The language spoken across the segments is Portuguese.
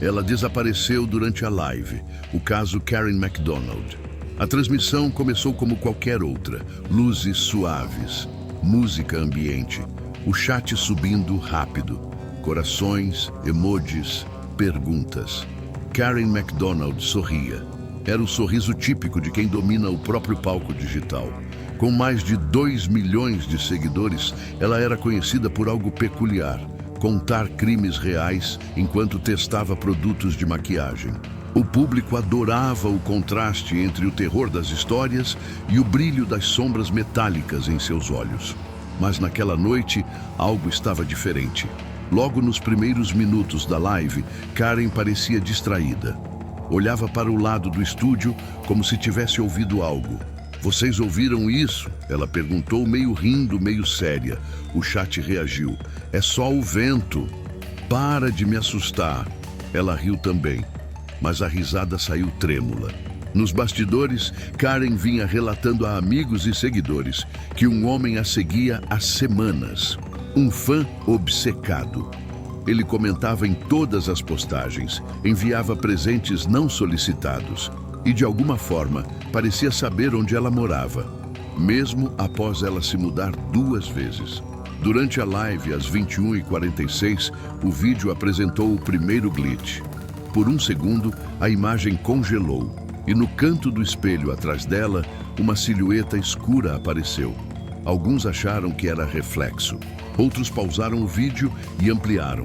Ela desapareceu durante a live, o caso Karen McDonald. A transmissão começou como qualquer outra, luzes suaves, música ambiente, o chat subindo rápido, corações, emojis, perguntas. Karen McDonald sorria. Era o sorriso típico de quem domina o próprio palco digital. Com mais de 2 milhões de seguidores, ela era conhecida por algo peculiar: contar crimes reais enquanto testava produtos de maquiagem. O público adorava o contraste entre o terror das histórias e o brilho das sombras metálicas em seus olhos. Mas naquela noite, algo estava diferente. Logo nos primeiros minutos da live, Karen parecia distraída. Olhava para o lado do estúdio como se tivesse ouvido algo. "Vocês ouviram isso?" Ela perguntou, meio rindo, meio séria. O chat reagiu. "É só o vento. Para de me assustar." Ela riu também, mas a risada saiu trêmula. Nos bastidores, Karen vinha relatando a amigos e seguidores que um homem a seguia há semanas. Um fã obcecado. Ele comentava em todas as postagens, enviava presentes não solicitados e, de alguma forma, parecia saber onde ela morava, mesmo após ela se mudar 2 vezes. Durante a live, às 21h46, o vídeo apresentou o primeiro glitch. Por um segundo, a imagem congelou e no canto do espelho atrás dela, uma silhueta escura apareceu. Alguns acharam que era reflexo. Outros pausaram o vídeo e ampliaram.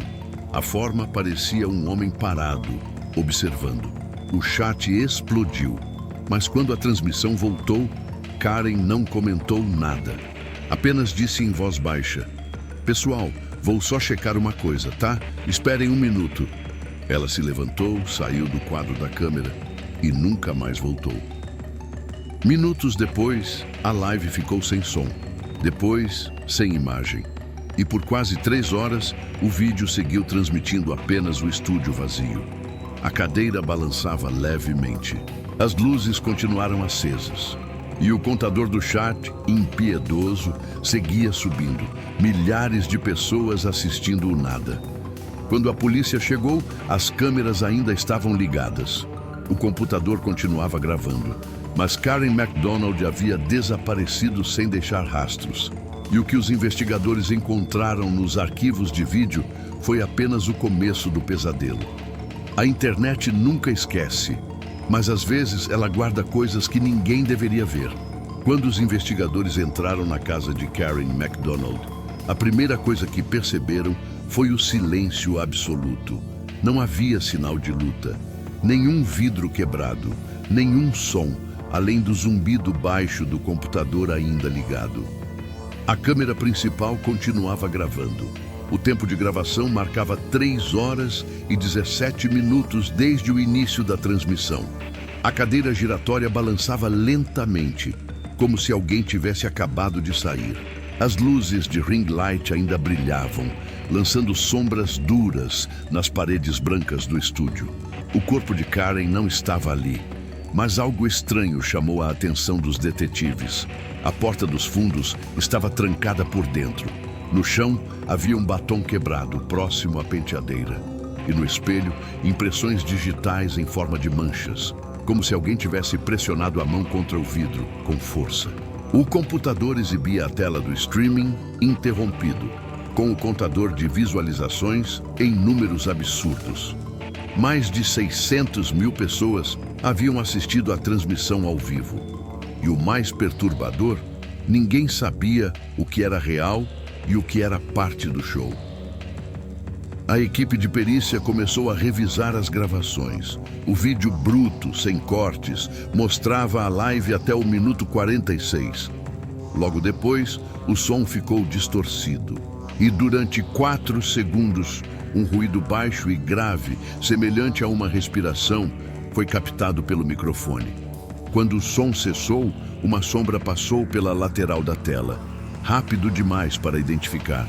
A forma parecia um homem parado, observando. O chat explodiu, mas quando a transmissão voltou, Karen não comentou nada. Apenas disse em voz baixa: "Pessoal, vou só checar uma coisa, tá? Esperem 1 minuto." Ela se levantou, saiu do quadro da câmera e nunca mais voltou. Minutos depois, a live ficou sem som. Depois, sem imagem. E por quase 3 horas, o vídeo seguiu transmitindo apenas o estúdio vazio. A cadeira balançava levemente. As luzes continuaram acesas. E o contador do chat, impiedoso, seguia subindo. Milhares de pessoas assistindo o nada. Quando a polícia chegou, as câmeras ainda estavam ligadas. O computador continuava gravando, mas Karen McDonald havia desaparecido sem deixar rastros. E o que os investigadores encontraram nos arquivos de vídeo foi apenas o começo do pesadelo. A internet nunca esquece, mas às vezes ela guarda coisas que ninguém deveria ver. Quando os investigadores entraram na casa de Karen McDonald, a primeira coisa que perceberam foi o silêncio absoluto. Não havia sinal de luta, nenhum vidro quebrado, nenhum som, além do zumbido baixo do computador ainda ligado. A câmera principal continuava gravando. O tempo de gravação marcava 3 horas e 17 minutos desde o início da transmissão. A cadeira giratória balançava lentamente, como se alguém tivesse acabado de sair. As luzes de ring light ainda brilhavam, lançando sombras duras nas paredes brancas do estúdio. O corpo de Karen não estava ali, mas algo estranho chamou a atenção dos detetives. A porta dos fundos estava trancada por dentro. No chão havia um batom quebrado próximo à penteadeira. E no espelho, impressões digitais em forma de manchas, como se alguém tivesse pressionado a mão contra o vidro com força. O computador exibia a tela do streaming interrompido, com o contador de visualizações em números absurdos. Mais de 600 mil pessoas haviam assistido à transmissão ao vivo. E o mais perturbador, ninguém sabia o que era real e o que era parte do show. A equipe de perícia começou a revisar as gravações. O vídeo bruto, sem cortes, mostrava a live até o minuto 46. Logo depois, o som ficou distorcido. E durante 4 segundos, um ruído baixo e grave, semelhante a uma respiração, foi captado pelo microfone. Quando o som cessou, uma sombra passou pela lateral da tela, rápido demais para identificar.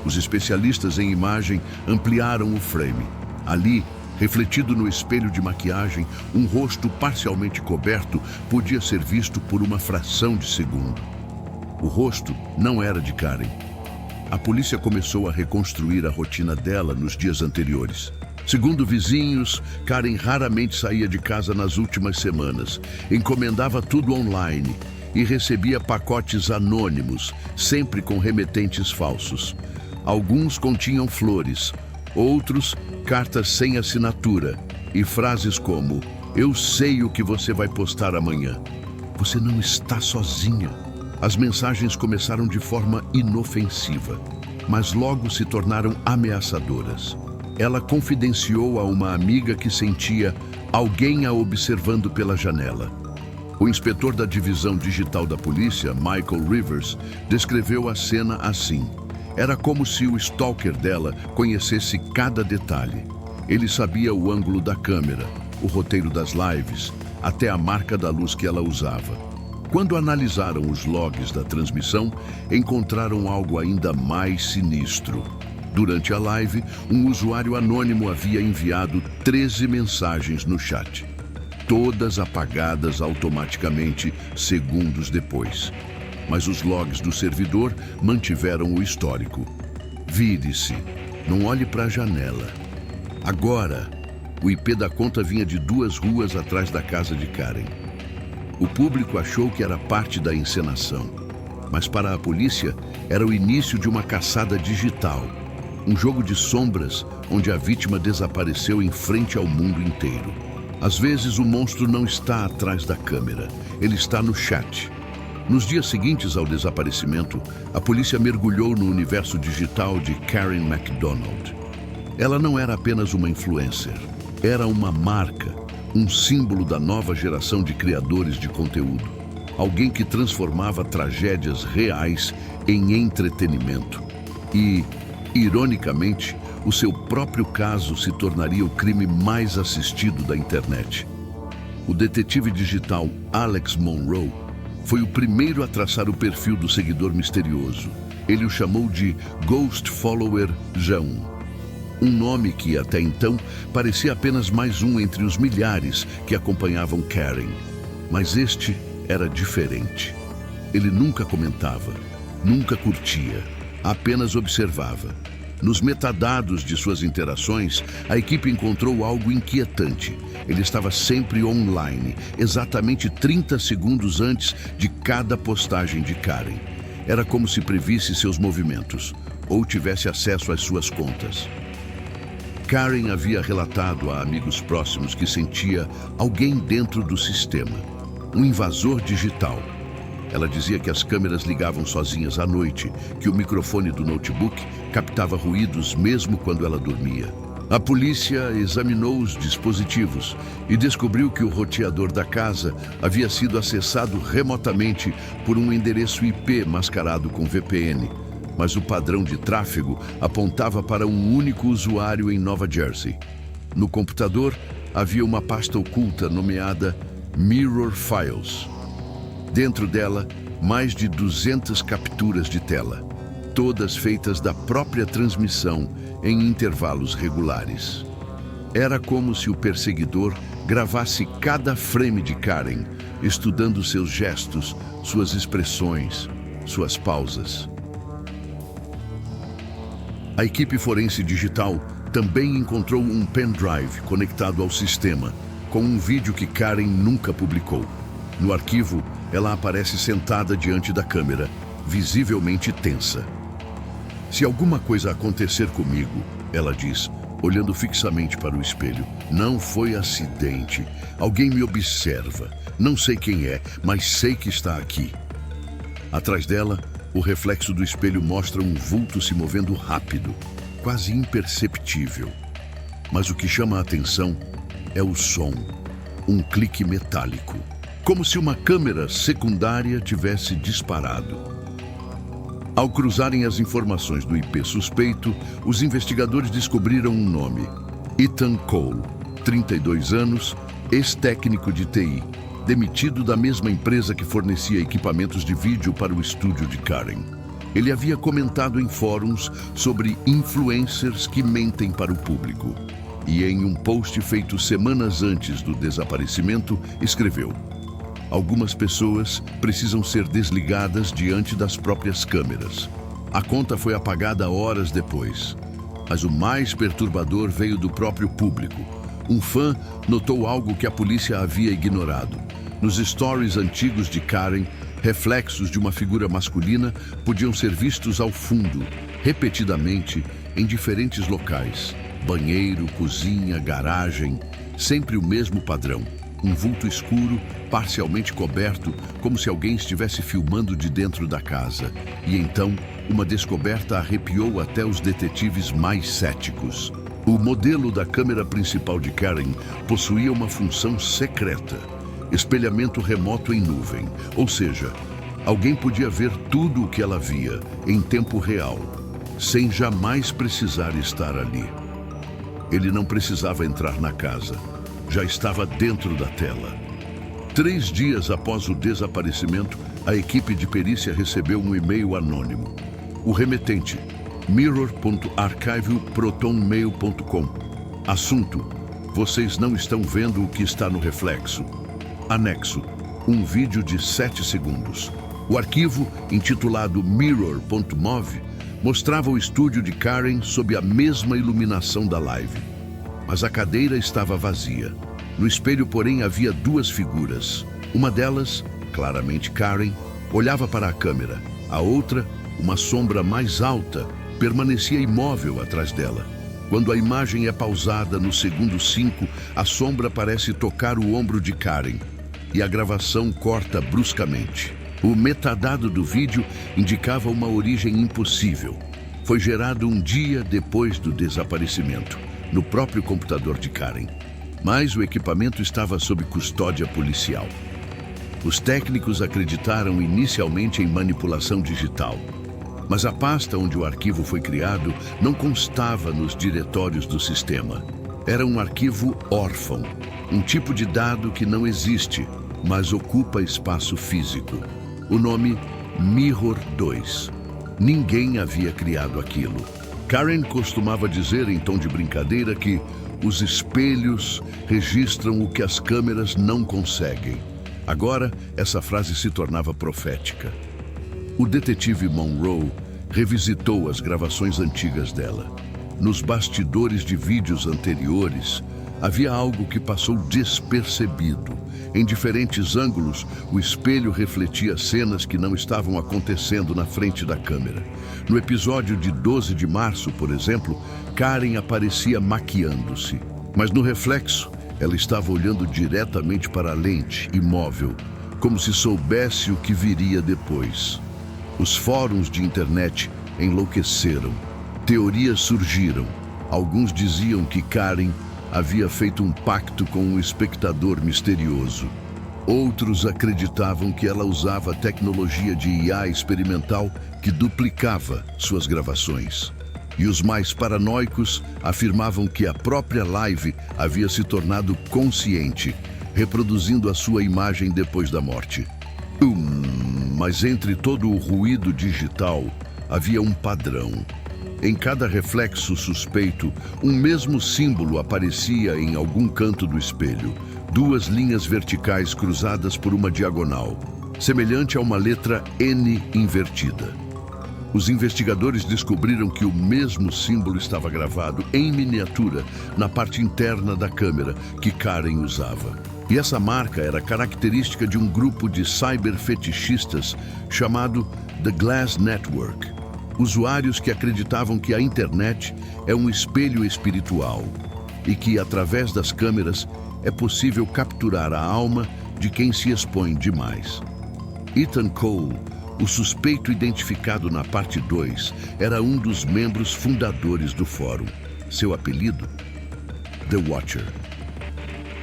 Os especialistas em imagem ampliaram o frame. Ali, refletido no espelho de maquiagem, um rosto parcialmente coberto podia ser visto por uma fração de segundo. O rosto não era de Karen. A polícia começou a reconstruir a rotina dela nos dias anteriores. Segundo vizinhos, Karen raramente saía de casa nas últimas semanas, encomendava tudo online e recebia pacotes anônimos, sempre com remetentes falsos. Alguns continham flores, outros cartas sem assinatura e frases como: "Eu sei o que você vai postar amanhã. Você não está sozinha." As mensagens começaram de forma inofensiva, mas logo se tornaram ameaçadoras. Ela confidenciou a uma amiga que sentia alguém a observando pela janela. O inspetor da divisão digital da polícia, Michael Rivers, descreveu a cena assim: era como se o stalker dela conhecesse cada detalhe. Ele sabia o ângulo da câmera, o roteiro das lives, até a marca da luz que ela usava. Quando analisaram os logs da transmissão, encontraram algo ainda mais sinistro. Durante a live, um usuário anônimo havia enviado 13 mensagens no chat, todas apagadas automaticamente segundos depois. Mas os logs do servidor mantiveram o histórico. Vire-se, não olhe para a janela. Agora, o IP da conta vinha de 2 ruas atrás da casa de Karen. O público achou que era parte da encenação, mas para a polícia era o início de uma caçada digital, um jogo de sombras onde a vítima desapareceu em frente ao mundo inteiro. Às vezes o monstro não está atrás da câmera, ele está no chat. Nos dias seguintes ao desaparecimento, a polícia mergulhou no universo digital de Karen McDonald. Ela não era apenas uma influencer, era uma marca, um símbolo da nova geração de criadores de conteúdo. Alguém que transformava tragédias reais em entretenimento. E, ironicamente, o seu próprio caso se tornaria o crime mais assistido da internet. O detetive digital Alex Monroe foi o primeiro a traçar o perfil do seguidor misterioso. Ele o chamou de Ghost Follower J1. Um nome que, até então, parecia apenas mais um entre os milhares que acompanhavam Karen. Mas este era diferente. Ele nunca comentava, nunca curtia, apenas observava. Nos metadados de suas interações, a equipe encontrou algo inquietante. Ele estava sempre online, exatamente 30 segundos antes de cada postagem de Karen. Era como se previsse seus movimentos, ou tivesse acesso às suas contas. Karen havia relatado a amigos próximos que sentia alguém dentro do sistema, um invasor digital. Ela dizia que as câmeras ligavam sozinhas à noite, que o microfone do notebook captava ruídos mesmo quando ela dormia. A polícia examinou os dispositivos e descobriu que o roteador da casa havia sido acessado remotamente por um endereço IP mascarado com VPN. Mas o padrão de tráfego apontava para um único usuário em Nova Jersey. No computador, havia uma pasta oculta nomeada Mirror Files. Dentro dela, mais de 200 capturas de tela, todas feitas da própria transmissão em intervalos regulares. Era como se o perseguidor gravasse cada frame de Karen, estudando seus gestos, suas expressões, suas pausas. A equipe forense digital também encontrou um pendrive conectado ao sistema, com um vídeo que Karen nunca publicou. No arquivo, ela aparece sentada diante da câmera, visivelmente tensa. "Se alguma coisa acontecer comigo", ela diz, olhando fixamente para o espelho, "não foi acidente. Alguém me observa. Não sei quem é, mas sei que está aqui." Atrás dela, o reflexo do espelho mostra um vulto se movendo rápido, quase imperceptível. Mas o que chama a atenção é o som, um clique metálico, como se uma câmera secundária tivesse disparado. Ao cruzarem as informações do IP suspeito, os investigadores descobriram um nome: Ethan Cole, 32 anos, ex-técnico de TI, demitido da mesma empresa que fornecia equipamentos de vídeo para o estúdio de Karen. Ele havia comentado em fóruns sobre influencers que mentem para o público. E em um post feito semanas antes do desaparecimento, escreveu: "Algumas pessoas precisam ser desligadas diante das próprias câmeras. A conta foi apagada horas depois. Mas o mais perturbador veio do próprio público. Um fã notou algo que a polícia havia ignorado. Nos stories antigos de Karen, reflexos de uma figura masculina podiam ser vistos ao fundo, repetidamente, em diferentes locais. Banheiro, cozinha, garagem, sempre o mesmo padrão. Um vulto escuro, parcialmente coberto, como se alguém estivesse filmando de dentro da casa. E então, uma descoberta arrepiou até os detetives mais céticos. O modelo da câmera principal de Karen possuía uma função secreta: espelhamento remoto em nuvem, ou seja, alguém podia ver tudo o que ela via em tempo real, sem jamais precisar estar ali. Ele não precisava entrar na casa, já estava dentro da tela. 3 dias após o desaparecimento, a equipe de perícia recebeu um e-mail anônimo. O remetente: mirror.archive.protonmail.com. Assunto: vocês não estão vendo o que está no reflexo. Anexo: um vídeo de 7 segundos. O arquivo, intitulado Mirror.mov, mostrava o estúdio de Karen sob a mesma iluminação da live. Mas a cadeira estava vazia. No espelho, porém, havia 2 figuras. Uma delas, claramente Karen, olhava para a câmera. A outra, uma sombra mais alta, permanecia imóvel atrás dela. Quando a imagem é pausada no segundo 5, a sombra parece tocar o ombro de Karen e a gravação corta bruscamente. O metadado do vídeo indicava uma origem impossível. Foi gerado um dia depois do desaparecimento, no próprio computador de Karen. Mas o equipamento estava sob custódia policial. Os técnicos acreditaram inicialmente em manipulação digital, mas a pasta onde o arquivo foi criado não constava nos diretórios do sistema. Era um arquivo órfão, um tipo de dado que não existe, mas ocupa espaço físico. O nome: Mirror 2. Ninguém havia criado aquilo. Karen costumava dizer em tom de brincadeira que os espelhos registram o que as câmeras não conseguem. Agora, essa frase se tornava profética. O detetive Monroe revisitou as gravações antigas dela. Nos bastidores de vídeos anteriores, havia algo que passou despercebido. Em diferentes ângulos, o espelho refletia cenas que não estavam acontecendo na frente da câmera. No episódio de 12 de março, por exemplo, Karen aparecia maquiando-se. Mas no reflexo, ela estava olhando diretamente para a lente, imóvel, como se soubesse o que viria depois. Os fóruns de internet enlouqueceram. Teorias surgiram. Alguns diziam que Karen havia feito um pacto com um espectador misterioso. Outros acreditavam que ela usava tecnologia de IA experimental que duplicava suas gravações. E os mais paranoicos afirmavam que a própria live havia se tornado consciente, reproduzindo a sua imagem depois da morte. Mas entre todo o ruído digital, havia um padrão. Em cada reflexo suspeito, um mesmo símbolo aparecia em algum canto do espelho. 2 linhas verticais cruzadas por uma diagonal, semelhante a uma letra N invertida. Os investigadores descobriram que o mesmo símbolo estava gravado em miniatura na parte interna da câmera que Karen usava. E essa marca era característica de um grupo de cyberfetichistas chamado The Glass Network. Usuários que acreditavam que a internet é um espelho espiritual e que, através das câmeras, é possível capturar a alma de quem se expõe demais. Ethan Cole, o suspeito identificado na parte 2, era um dos membros fundadores do fórum. Seu apelido? The Watcher.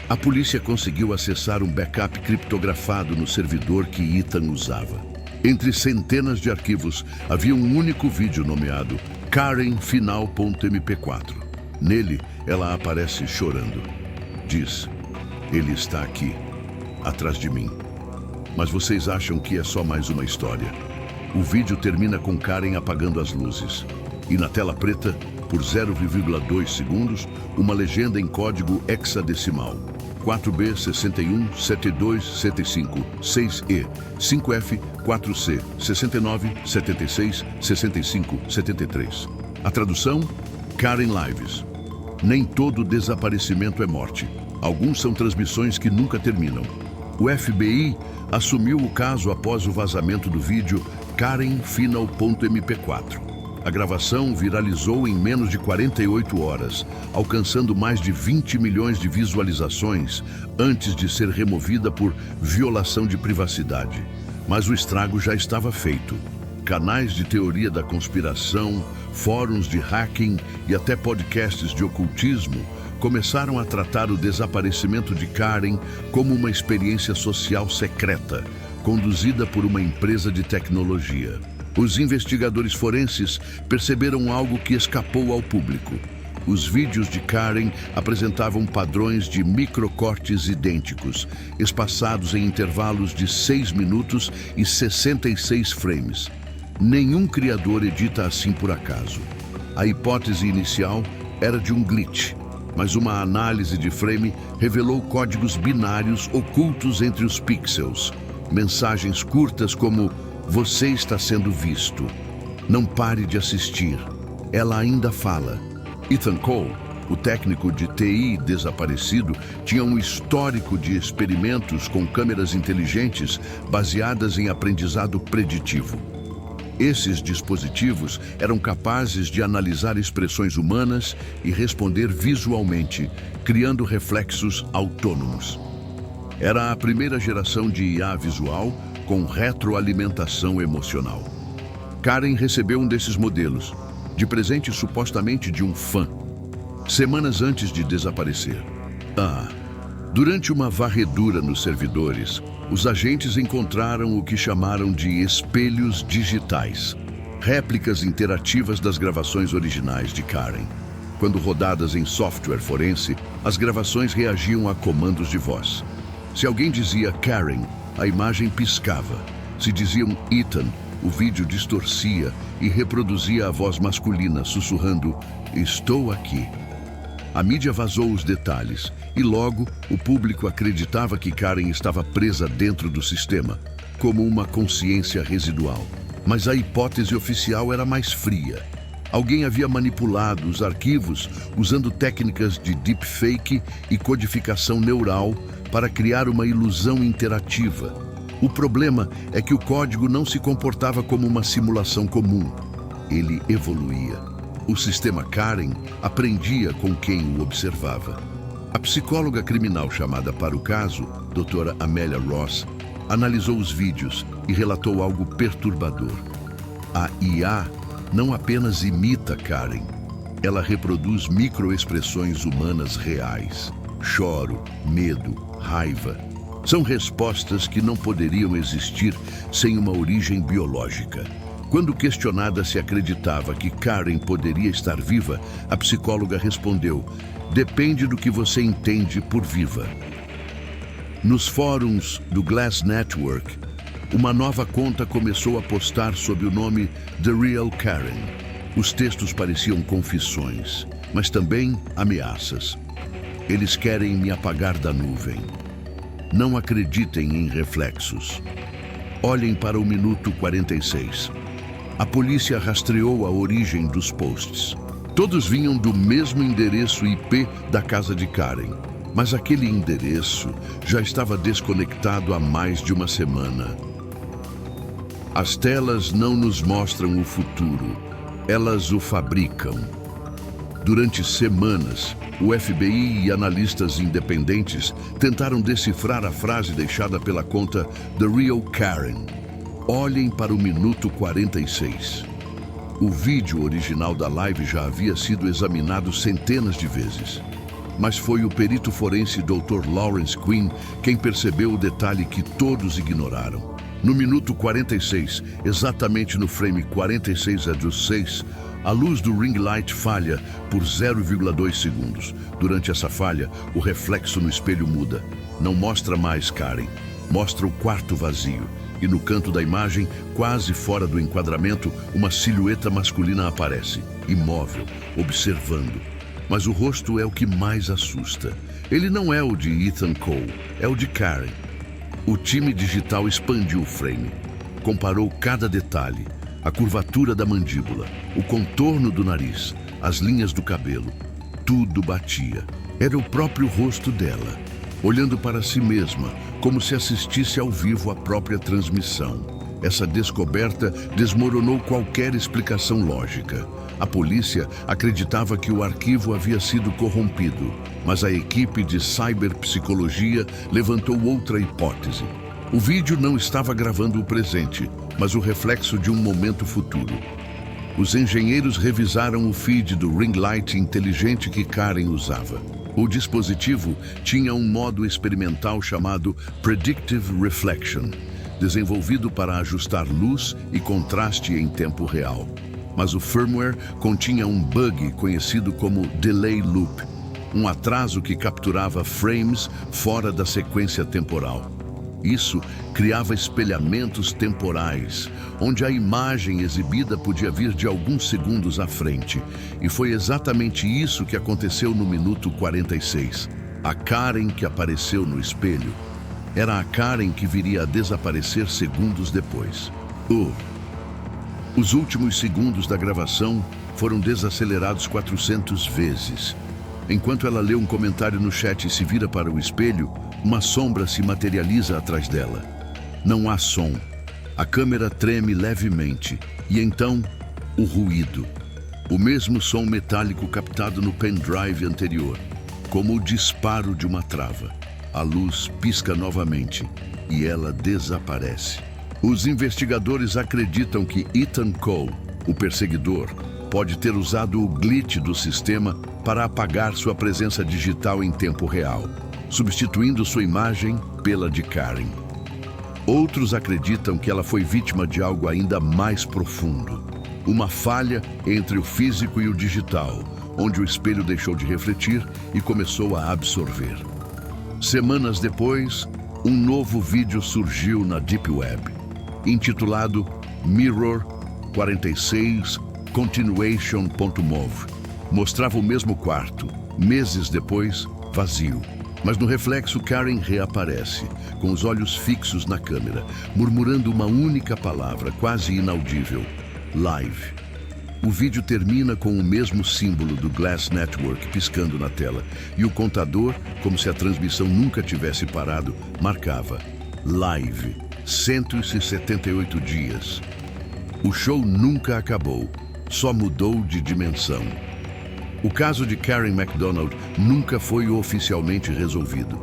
A polícia conseguiu acessar um backup criptografado no servidor que Ethan usava. Entre centenas de arquivos, havia um único vídeo nomeado KarenFinal.mp4. Nele, ela aparece chorando. Diz: ele está aqui, atrás de mim. Mas vocês acham que é só mais uma história. O vídeo termina com Karen apagando as luzes. E na tela preta, por 0,2 segundos, uma legenda em código hexadecimal. 4B 61 72 75 6E 5F 4C 69 76 65 73. A tradução: Karen Lives. Nem todo desaparecimento é morte. Alguns são transmissões que nunca terminam. O FBI assumiu o caso após o vazamento do vídeo KarenFinal.mp4. A gravação viralizou em menos de 48 horas, alcançando mais de 20 milhões de visualizações antes de ser removida por violação de privacidade. Mas o estrago já estava feito. Canais de teoria da conspiração, fóruns de hacking e até podcasts de ocultismo começaram a tratar o desaparecimento de Karen como uma experiência social secreta, conduzida por uma empresa de tecnologia. Os investigadores forenses perceberam algo que escapou ao público. Os vídeos de Karen apresentavam padrões de microcortes idênticos, espaçados em intervalos de 6 minutos e 66 frames. Nenhum criador edita assim por acaso. A hipótese inicial era de um glitch, mas uma análise de frame revelou códigos binários ocultos entre os pixels. Mensagens curtas como "Você está sendo visto. Não pare de assistir. Ela ainda fala." Ethan Cole, o técnico de TI desaparecido, tinha um histórico de experimentos com câmeras inteligentes baseadas em aprendizado preditivo. Esses dispositivos eram capazes de analisar expressões humanas e responder visualmente, criando reflexos autônomos. Era a primeira geração de IA visual com retroalimentação emocional. Karen recebeu um desses modelos, de presente supostamente de um fã, semanas antes de desaparecer. Durante uma varredura nos servidores, os agentes encontraram o que chamaram de espelhos digitais, réplicas interativas das gravações originais de Karen. Quando rodadas em software forense, as gravações reagiam a comandos de voz. Se alguém dizia Karen, a imagem piscava. Se diziam Ethan, o vídeo distorcia e reproduzia a voz masculina sussurrando "Estou aqui". A mídia vazou os detalhes e logo o público acreditava que Karen estava presa dentro do sistema, como uma consciência residual. Mas a hipótese oficial era mais fria. Alguém havia manipulado os arquivos usando técnicas de deepfake e codificação neural para criar uma ilusão interativa. O problema é que o código não se comportava como uma simulação comum. Ele evoluía. O sistema Karen aprendia com quem o observava. A psicóloga criminal chamada para o caso, doutora Amelia Ross, analisou os vídeos e relatou algo perturbador. A IA não apenas imita Karen, ela reproduz microexpressões humanas reais. Choro, medo, raiva. São respostas que não poderiam existir sem uma origem biológica. Quando questionada se acreditava que Karen poderia estar viva, a psicóloga respondeu: "Depende do que você entende por viva." Nos fóruns do Glass Network, uma nova conta começou a postar sob o nome The Real Karen. Os textos pareciam confissões, mas também ameaças. "Eles querem me apagar da nuvem. Não acreditem em reflexos. Olhem para o minuto 46. A polícia rastreou a origem dos posts. Todos vinham do mesmo endereço IP da casa de Karen, mas aquele endereço já estava desconectado há mais de uma semana. As telas não nos mostram o futuro, elas o fabricam." Durante semanas, o FBI e analistas independentes tentaram decifrar a frase deixada pela conta The Real Karen. Olhem para o minuto 46. O vídeo original da live já havia sido examinado centenas de vezes. Mas foi o perito forense Dr. Lawrence Quinn quem percebeu o detalhe que todos ignoraram. No minuto 46, exatamente no frame 46:6, a luz do ring light falha por 0,2 segundos. Durante essa falha, o reflexo no espelho muda. Não mostra mais Karen, mostra o quarto vazio. E no canto da imagem, quase fora do enquadramento, uma silhueta masculina aparece, imóvel, observando. Mas o rosto é o que mais assusta. Ele não é o de Ethan Cole, é o de Karen. O time digital expandiu o frame, comparou cada detalhe, a curvatura da mandíbula, o contorno do nariz, as linhas do cabelo. Tudo batia. Era o próprio rosto dela, olhando para si mesma, como se assistisse ao vivo à própria transmissão. Essa descoberta desmoronou qualquer explicação lógica. A polícia acreditava que o arquivo havia sido corrompido, mas a equipe de cyberpsicologia levantou outra hipótese. O vídeo não estava gravando o presente, mas o reflexo de um momento futuro. Os engenheiros revisaram o feed do ring light inteligente que Karen usava. O dispositivo tinha um modo experimental chamado Predictive Reflection, desenvolvido para ajustar luz e contraste em tempo real. Mas o firmware continha um bug conhecido como Delay Loop, um atraso que capturava frames fora da sequência temporal. Isso criava espelhamentos temporais, onde a imagem exibida podia vir de alguns segundos à frente. E foi exatamente isso que aconteceu no minuto 46. A Karen que apareceu no espelho era a Karen que viria a desaparecer segundos depois. Os últimos segundos da gravação foram desacelerados 400 vezes. Enquanto ela lê um comentário no chat e se vira para o espelho, uma sombra se materializa atrás dela. Não há som. A câmera treme levemente. E então, o ruído. O mesmo som metálico captado no pendrive anterior, como o disparo de uma trava. A luz pisca novamente e ela desaparece. Os investigadores acreditam que Ethan Cole, o perseguidor, pode ter usado o glitch do sistema para apagar sua presença digital em tempo real, substituindo sua imagem pela de Karen. Outros acreditam que ela foi vítima de algo ainda mais profundo, uma falha entre o físico e o digital, onde o espelho deixou de refletir e começou a absorver. Semanas depois, um novo vídeo surgiu na Deep Web, intitulado Mirror 46 Continuation.mov. Mostrava o mesmo quarto, meses depois, vazio. Mas no reflexo, Karen reaparece, com os olhos fixos na câmera, murmurando uma única palavra, quase inaudível: Live. O vídeo termina com o mesmo símbolo do Glass Network piscando na tela, e o contador, como se a transmissão nunca tivesse parado, marcava Live, 178 dias. O show nunca acabou, só mudou de dimensão. O caso de Karen McDonald nunca foi oficialmente resolvido.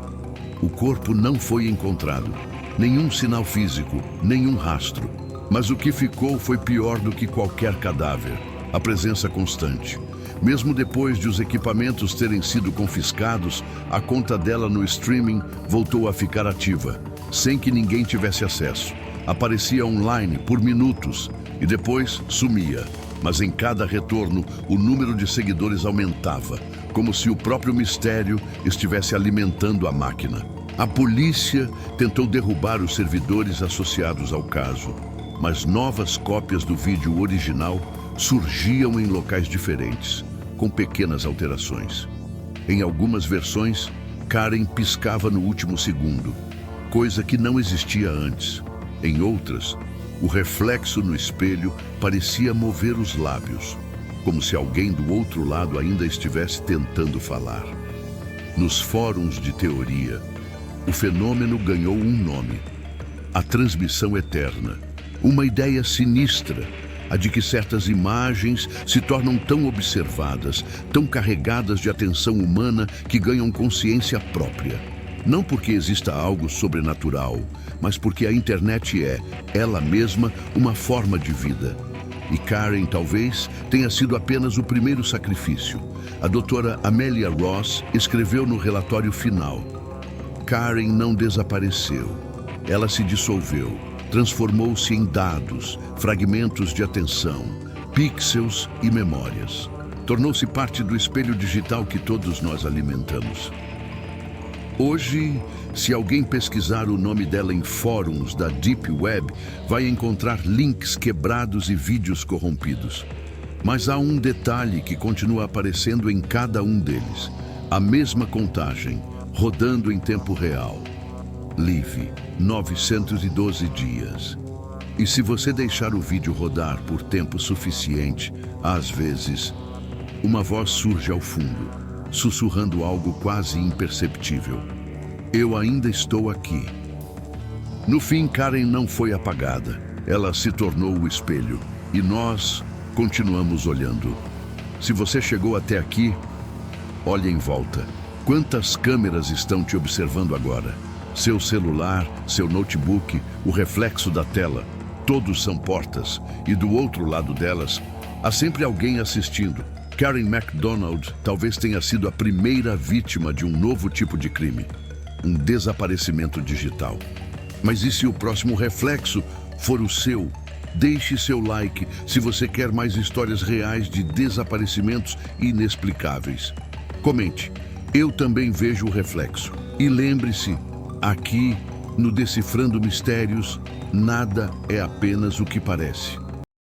O corpo não foi encontrado, nenhum sinal físico, nenhum rastro. Mas o que ficou foi pior do que qualquer cadáver: a presença constante. Mesmo depois de os equipamentos terem sido confiscados, a conta dela no streaming voltou a ficar ativa, sem que ninguém tivesse acesso. Aparecia online por minutos e depois sumia. Mas em cada retorno, o número de seguidores aumentava, como se o próprio mistério estivesse alimentando a máquina. A polícia tentou derrubar os servidores associados ao caso, mas novas cópias do vídeo original surgiam em locais diferentes, com pequenas alterações. Em algumas versões, Karen piscava no último segundo, coisa que não existia antes. Em outras, o reflexo no espelho parecia mover os lábios, como se alguém do outro lado ainda estivesse tentando falar. Nos fóruns de teoria, o fenômeno ganhou um nome: a transmissão eterna. Uma ideia sinistra, a de que certas imagens se tornam tão observadas, tão carregadas de atenção humana, que ganham consciência própria. Não porque exista algo sobrenatural, mas porque a internet é, ela mesma, uma forma de vida. E Karen talvez tenha sido apenas o primeiro sacrifício. A doutora Amelia Ross escreveu no relatório final: Karen não desapareceu, ela se dissolveu. Transformou-se em dados, fragmentos de atenção, pixels e memórias. Tornou-se parte do espelho digital que todos nós alimentamos. Hoje, se alguém pesquisar o nome dela em fóruns da Deep Web, vai encontrar links quebrados e vídeos corrompidos. Mas há um detalhe que continua aparecendo em cada um deles: a mesma contagem, rodando em tempo real. Live, 912 dias. E se você deixar o vídeo rodar por tempo suficiente, às vezes, Uma voz surge ao fundo, sussurrando algo quase imperceptível. Eu ainda estou aqui. No fim, Karen não foi apagada. Ela se tornou o espelho. E nós continuamos olhando. Se você chegou até aqui, olhe em volta. Quantas câmeras estão te observando agora? Seu celular, seu notebook, o reflexo da tela. Todos são portas. E do outro lado delas, há sempre alguém assistindo. Karen McDonald talvez tenha sido a primeira vítima de um novo tipo de crime. Um desaparecimento digital. Mas e se o próximo reflexo for o seu? Deixe seu like se você quer mais histórias reais de desaparecimentos inexplicáveis. Comente, eu também vejo o reflexo. E lembre-se, aqui no Decifrando Mistérios, nada é apenas o que parece.